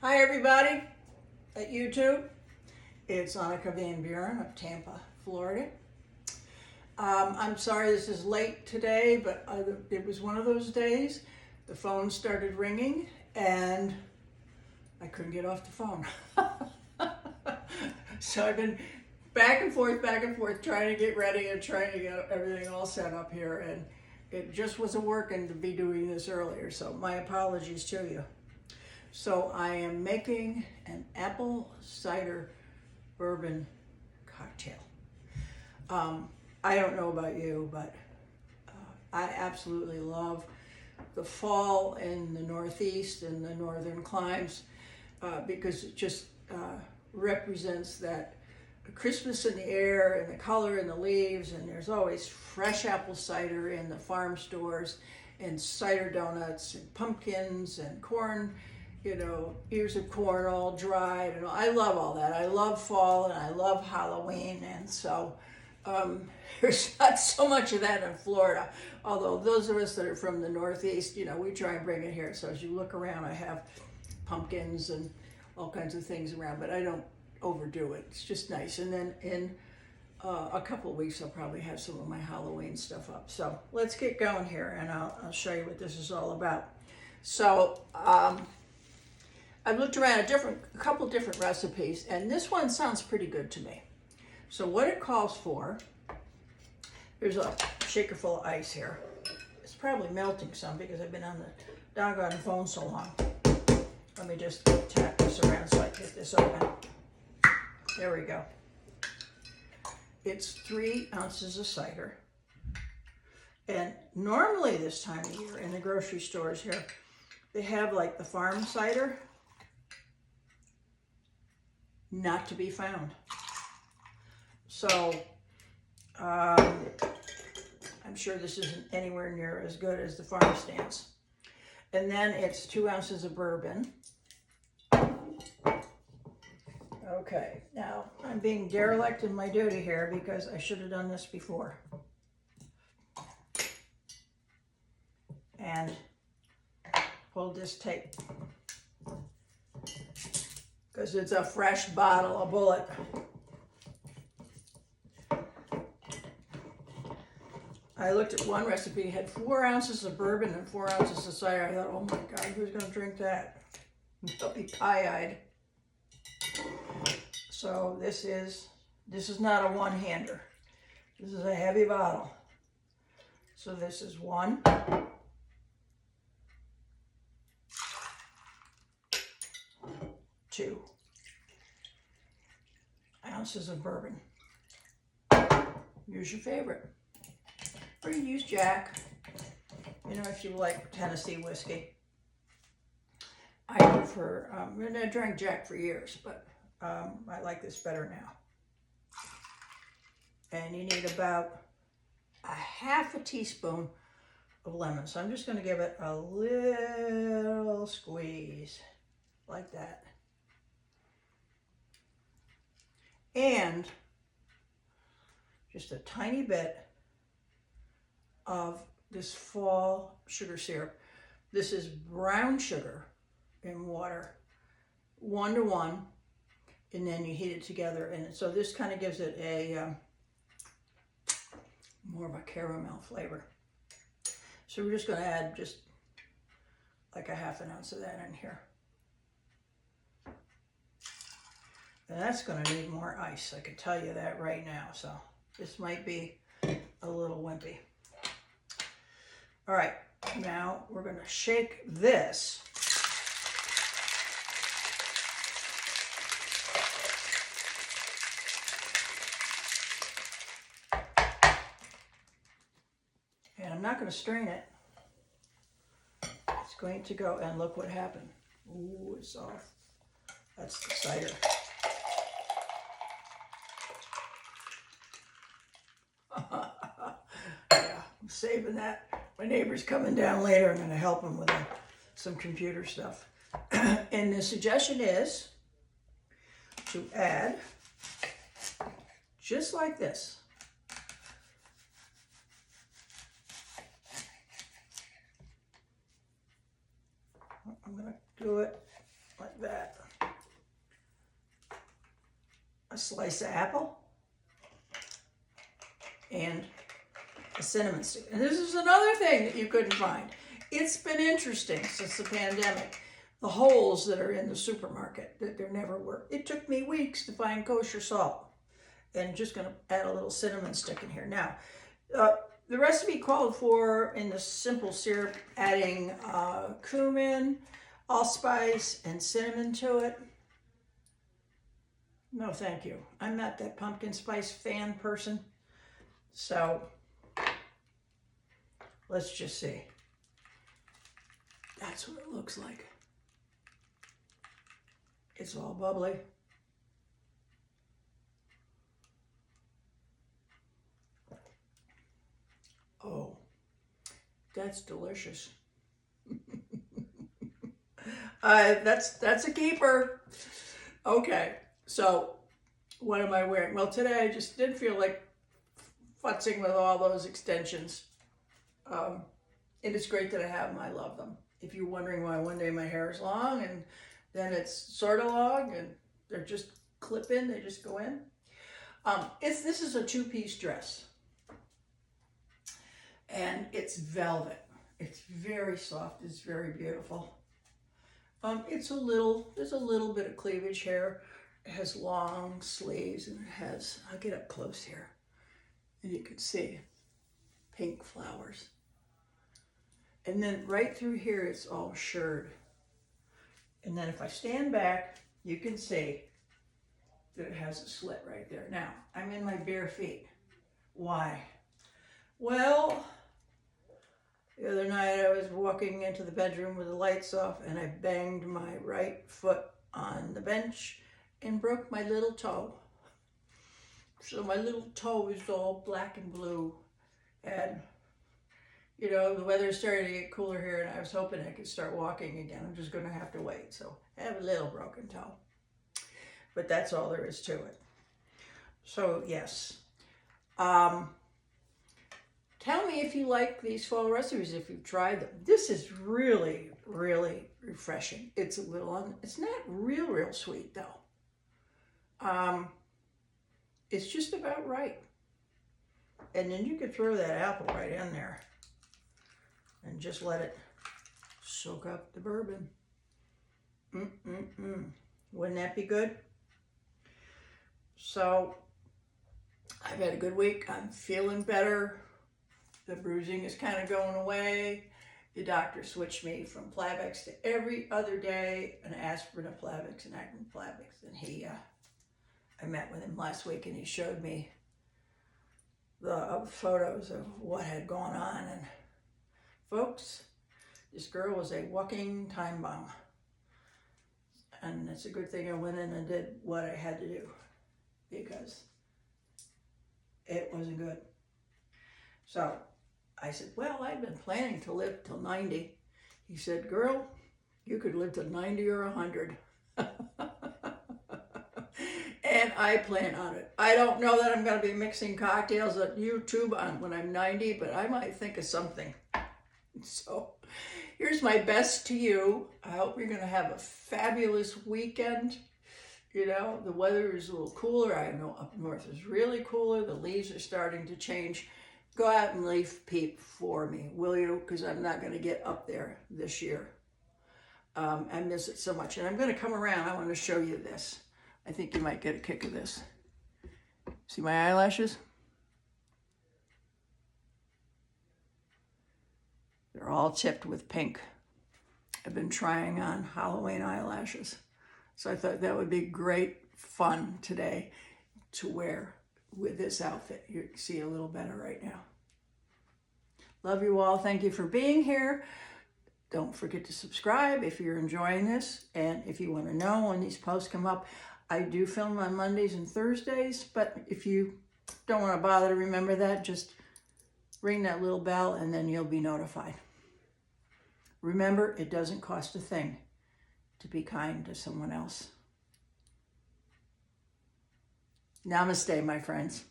Hi everybody at YouTube. It's Anneke Van Buren of Tampa, Florida. I'm sorry this is late today, but it was one of those days. The phone started ringing and I couldn't get off the phone. So I've been back and forth, trying to get ready and trying to get everything all set up here, and it just wasn't working to be doing this earlier, so my apologies to you. So I am making an apple cider bourbon cocktail. I don't know about you, but I absolutely love the fall in the Northeast and the northern climes because it just represents that Christmas in the air and the color in the leaves, and there's always fresh apple cider in the farm stores and cider donuts and pumpkins and corn, ears of corn all dried, and I love all that. I love fall and I love Halloween, and so there's not so much of that in Florida, although those of us that are from the Northeast, we try and bring it here. So as you look around, I have pumpkins and all kinds of things around, but I don't overdo it. It's just nice. And then in a couple of weeks, I'll probably have some of my Halloween stuff up. So let's get going here, and I'll show you what this is all about. So I've looked around a couple different recipes, and this one sounds pretty good to me. So what it calls for, there's a shaker full of ice here. It's probably melting some because I've been on the doggone phone so long. Let me just tap this around so I can get this open. There we go. It's 3 ounces of cider. And normally this time of year in the grocery stores here, they have like the farm cider. Not to be found. So I'm sure this isn't anywhere near as good as the farm stands. And then it's 2 ounces of bourbon. Okay, now I'm being derelict in my duty here because I should have done this before. And pulled this tape because it's a fresh bottle, a bullet. I looked at one recipe, it had 4 ounces of bourbon and 4 ounces of cider. I thought, oh my God, who's gonna drink that? They'll be pie-eyed. So this is not a one-hander. This is a heavy bottle. So this is 1, 2 ounces of bourbon. Use your favorite. Or you use Jack, if you like Tennessee whiskey. I prefer, and I drank Jack for years, but I like this better now. And you need about a half a teaspoon of lemon. So I'm just going to give it a little squeeze like that. And just a tiny bit of this fall sugar syrup. This is brown sugar in water, 1 to 1, and then you heat it together. And so this kind of gives it a more of a caramel flavor. So we're just going to add just like a half an ounce of that in here. And that's going to need more ice. I can tell you that right now. So this might be a little wimpy. All right, now we're going to shake this. And I'm not going to strain it. It's going to go, and look what happened. Ooh, it's off. That's the cider. Yeah, I'm saving that. My neighbor's coming down later. I'm going to help him with some computer stuff. And the suggestion is to add, just like this, I'm going to do it like that. a slice of apple, and a cinnamon stick. And this is another thing that you couldn't find. It's been interesting since the pandemic. The holes that are in the supermarket, that there never were. It took me weeks to find kosher salt. And just gonna add a little cinnamon stick in here. Now, the recipe called for, in the simple syrup, adding cumin, allspice, and cinnamon to it. No, thank you. I'm not that pumpkin spice fan person. So, let's just see. That's what it looks like. It's all bubbly. Oh, that's delicious. That's a keeper. Okay, so what am I wearing? Well, today I just didn't feel like futzing with all those extensions. And it's great that I have them. I love them. If you're wondering why one day my hair is long and then it's sort of long and they're just clip in, they just go in. This is a two-piece dress. And it's velvet. It's very soft. It's very beautiful. There's a little bit of cleavage here. It has long sleeves and it has, I'll get up close here and you can see pink flowers. And then right through here, it's all shirred. And then if I stand back, you can see that it has a slit right there. Now, I'm in my bare feet. Why? Well, the other night I was walking into the bedroom with the lights off and I banged my right foot on the bench and broke my little toe. So my little toe is all black and blue. And you know, the weather's starting to get cooler here and I was hoping I could start walking again. I'm just going to have to wait. So I have a little broken toe. But that's all there is to it. So yes. Tell me if you like these fall recipes, if you've tried them. This is really, really refreshing. It's a little, it's not real sweet though. It's just about right. And then you could throw that apple right in there. And just let it soak up the bourbon. Wouldn't that be good? So, I've had a good week. I'm feeling better. The bruising is kind of going away. The doctor switched me from Plavix to every other day, an aspirin, a Plavix, an actin Plavix. And I met with him last week and he showed me the photos of what had gone on. And folks, this girl was a walking time bomb. And it's a good thing I went in and did what I had to do because it wasn't good. So I said, well, I've been planning to live till 90. He said, girl, you could live to 90 or 100. And I plan on it. I don't know that I'm going to be mixing cocktails at YouTube when I'm 90, but I might think of something. So here's my best to you. I hope you're going to have a fabulous weekend. You know, the weather is a little cooler. I know up north is really cooler. The leaves are starting to change. Go out and leaf peep for me, will you? Because I'm not going to get up there this year. I miss it so much. And I'm going to come around. I want to show you this. I think you might get a kick of this. See my eyelashes? They're all tipped with pink. I've been trying on Halloween eyelashes. So I thought that would be great fun today to wear with this outfit. You can see a little better right now. Love you all. Thank you for being here. Don't forget to subscribe if you're enjoying this. And if you want to know when these posts come up, I do film on Mondays and Thursdays. But if you don't want to bother to remember that, just ring that little bell and then you'll be notified. Remember, it doesn't cost a thing to be kind to someone else. Namaste, my friends.